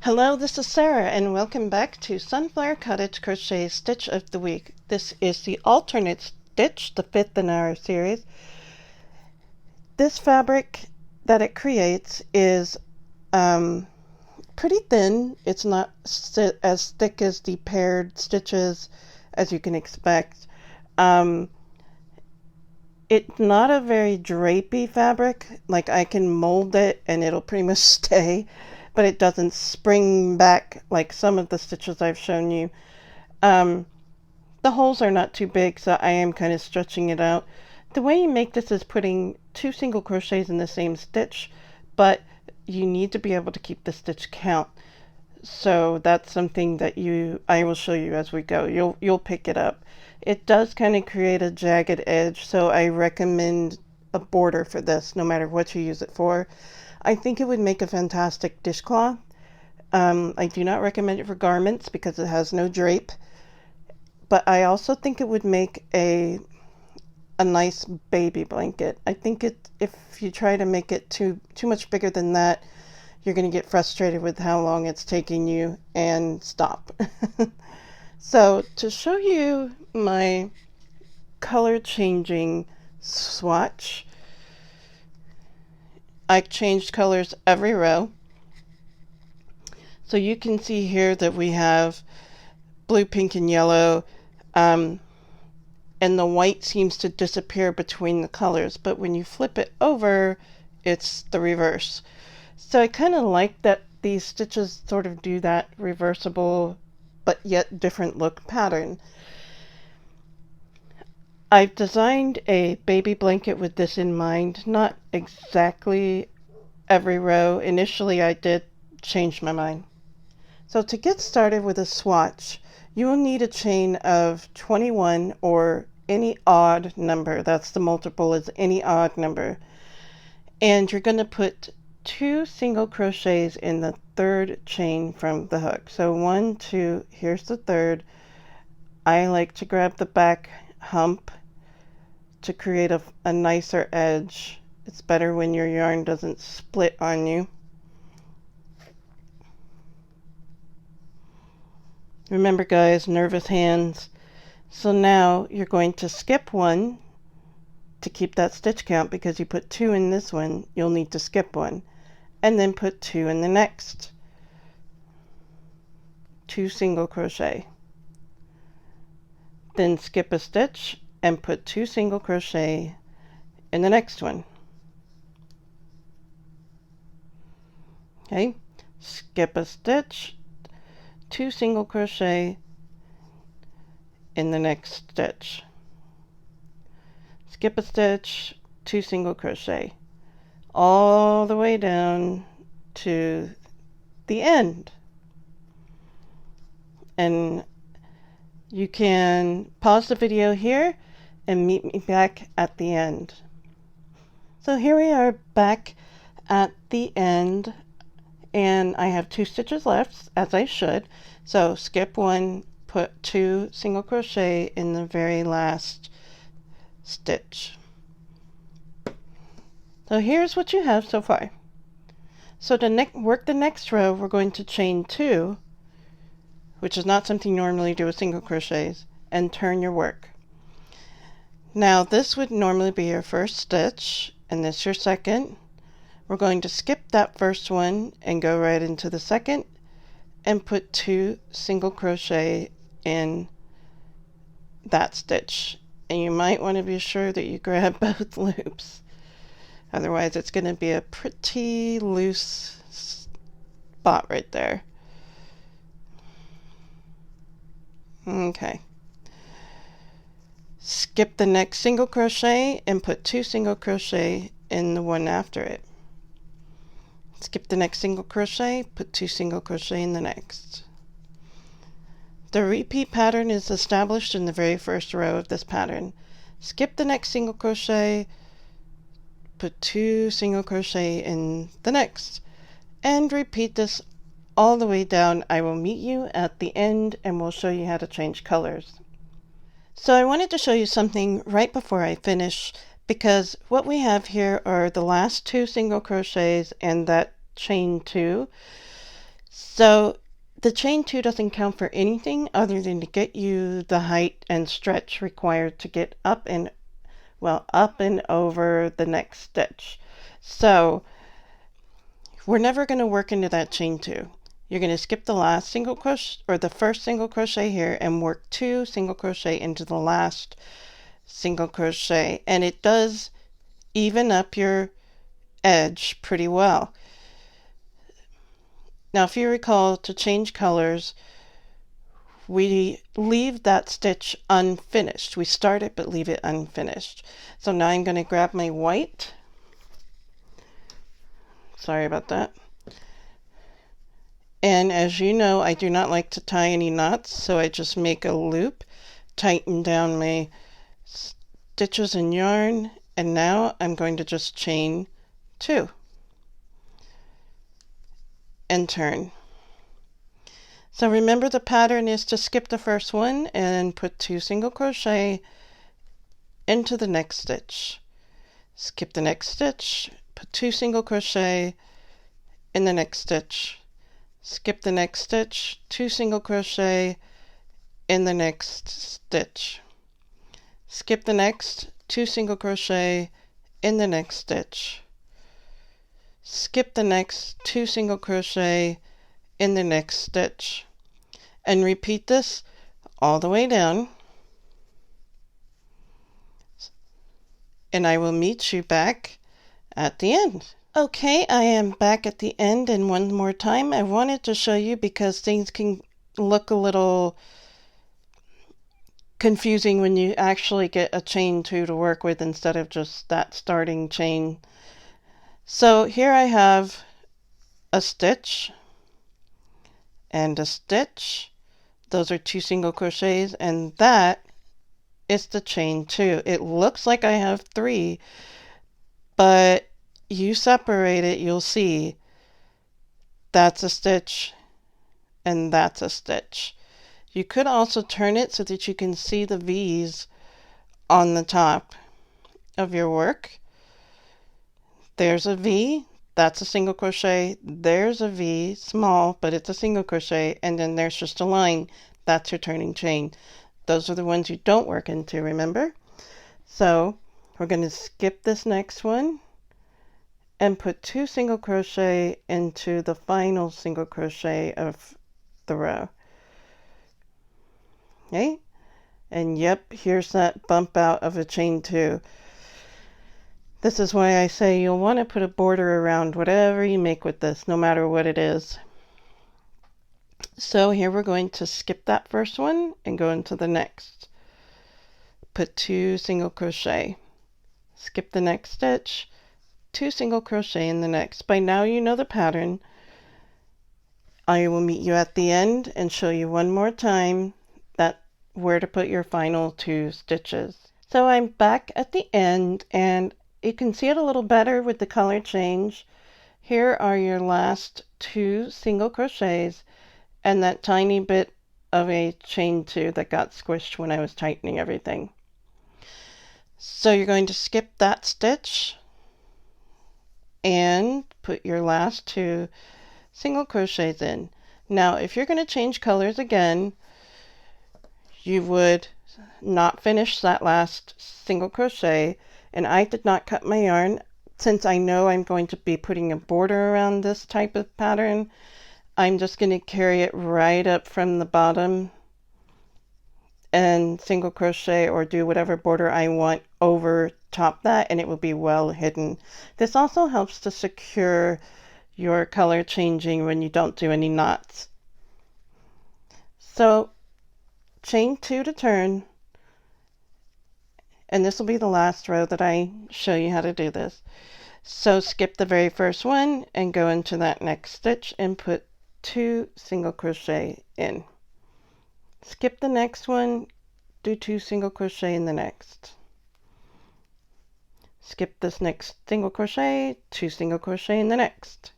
Hello, this is Sarah, and welcome back to Sunflower Cottage Crochet Stitch of the Week. This is the alternate stitch, the fifth in our series. This fabric that it creates is pretty thin. It's not as thick as the paired stitches as you can expect. It's not a very drapey fabric. Like, I can mold it and it'll pretty much stay, but it doesn't spring back like some of the stitches I've shown you. The holes are not too big, so I am kind of stretching it out. The way you make this is putting 2 single crochets in the same stitch, but you need to be able to keep the stitch count. So that's something that I will show you as we go. You'll pick it up. It does kind of create a jagged edge, so I recommend a border for this, no matter what you use it for. I think it would make a fantastic dishcloth. I do not recommend it for garments because it has no drape, but I also think it would make a nice baby blanket. I think if you try to make it too much bigger than that, you're going to get frustrated with how long it's taking you and stop. So to show you my color changing swatch, I changed colors every row. So you can see here that we have blue, pink, and yellow, and the white seems to disappear between the colors, but when you flip it over, it's the reverse. So I kind of like that these stitches sort of do that reversible but yet different look pattern. I've designed a baby blanket with this in mind, not exactly every row. Initially I did change my mind. So to get started with a swatch, you will need a chain of 21 or any odd number. That's the multiple, is any odd number. And you're going to put 2 single crochets in the third chain from the hook. So 1, 2, here's the third. I like to grab the back hump to create a nicer edge. It's better when your yarn doesn't split on you. Remember, guys, nervous hands. So now you're going to skip 1 to keep that stitch count, because you put 2 in this one, you'll need to skip 1, and then put 2 in the next. 2 single crochet. Then skip a stitch and put 2 single crochet in the next one. Okay, skip a stitch, 2 single crochet in the next stitch. Skip a stitch, 2 single crochet, all the way down to the end. And you can pause the video here and meet me back at the end. So here we are back at the end, and I have 2 stitches left, as I should. So skip 1, put 2 single crochet in the very last stitch. So here's what you have so far. So to work the next row, we're going to chain 2, which is not something you normally do with single crochets, and turn your work. Now this would normally be your first stitch, and this your second. We're going to skip that first one and go right into the second and put 2 single crochet in that stitch. And you might want to be sure that you grab both loops. Otherwise it's going to be a pretty loose spot right there. Okay. Skip the next single crochet and put 2 single crochet in the one after it. Skip the next single crochet, put 2 single crochet in the next. The repeat pattern is established in the very first row of this pattern. Skip the next single crochet, put 2 single crochet in the next, and repeat this all the way down. I will meet you at the end and we'll show you how to change colors. So I wanted to show you something right before I finish, because what we have here are the last 2 single crochets and that chain 2. So the chain 2 doesn't count for anything other than to get you the height and stretch required to get up and over the next stitch. So we're never going to work into that chain 2. You're going to skip the last single crochet or the first single crochet here and work 2 single crochet into the last single crochet, and it does even up your edge pretty well. Now if you recall, to change colors, we leave that stitch unfinished. We start it but leave it unfinished. So now I'm going to grab my white. Sorry about that. And as you know, I do not like to tie any knots, so I just make a loop, tighten down my stitches and yarn, and now I'm going to just chain 2 and turn. So remember, the pattern is to skip the first one and put 2 single crochet into the next stitch. Skip the next stitch, put 2 single crochet in the next stitch. Skip the next stitch, 2 single crochet in the next stitch. Skip the next, 2 single crochet in the next stitch. Skip the next, 2 single crochet in the next stitch. And repeat this all the way down. And I will meet you back at the end. Okay, I am back at the end, and one more time I wanted to show you, because things can look a little confusing when you actually get a chain 2 to work with instead of just that starting chain. So here I have a stitch and a stitch. Those are 2 single crochets, and that is the chain 2. It looks like I have 3, but you separate it, you'll see that's a stitch and that's a stitch. You could also turn it so that you can see the V's on the top of your work. There's a V, that's a single crochet. There's a V, small, but it's a single crochet, and then there's just a line. That's your turning chain. Those are the ones you don't work into, remember? So we're going to skip this next one and put 2 single crochet into the final single crochet of the row. Okay, and yep, here's that bump out of a chain 2. This is why I say you'll want to put a border around whatever you make with this, no matter what it is. So here we're going to skip that first one and go into the next. Put 2 single crochet. Skip the next stitch, 2 single crochet in the next. By now you know the pattern. I will meet you at the end and show you one more time where to put your final 2 stitches. So I'm back at the end, and you can see it a little better with the color change. Here are your last 2 single crochets and that tiny bit of a chain 2 that got squished when I was tightening everything. So you're going to skip that stitch and put your last 2 single crochets in. Now if you're going to change colors again, you would not finish that last single crochet, and I did not cut my yarn. Since I know I'm going to be putting a border around this type of pattern, I'm just going to carry it right up from the bottom and single crochet or do whatever border I want over top that, and it will be well hidden. This also helps to secure your color changing when you don't do any knots. So chain 2 to turn, and this will be the last row that I show you how to do this. So skip the very first one and go into that next stitch and put 2 single crochet in. Skip the next one, do 2 single crochet in the next. Skip this next single crochet, 2 single crochet in the next.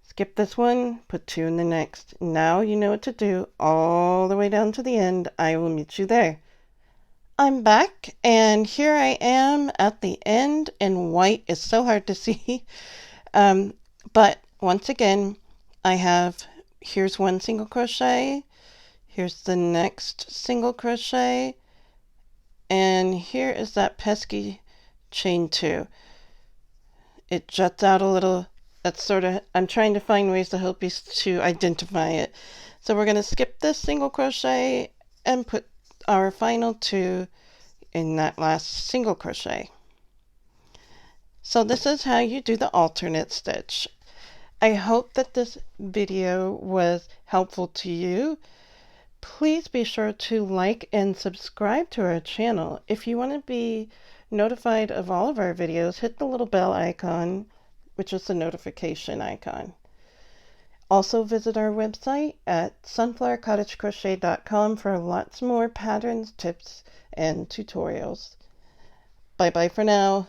Skip this one, put 2 in the next. Now you know what to do all the way down to the end. I will meet you there. I'm back, and here I am at the end, and white is so hard to see. But once again, here's one single crochet, here's the next single crochet, and here is that pesky chain 2. It juts out a little. That's sort of, I'm trying to find ways to help you to identify it. So we're going to skip this single crochet and put our final 2 in that last single crochet. So this is how you do the alternate stitch. I hope that this video was helpful to you. Please be sure to like and subscribe to our channel. If you want to be notified of all of our videos, hit the little bell icon, which is the notification icon. Also visit our website at sunflowercottagecrochet.com for lots more patterns, tips, and tutorials. Bye bye for now.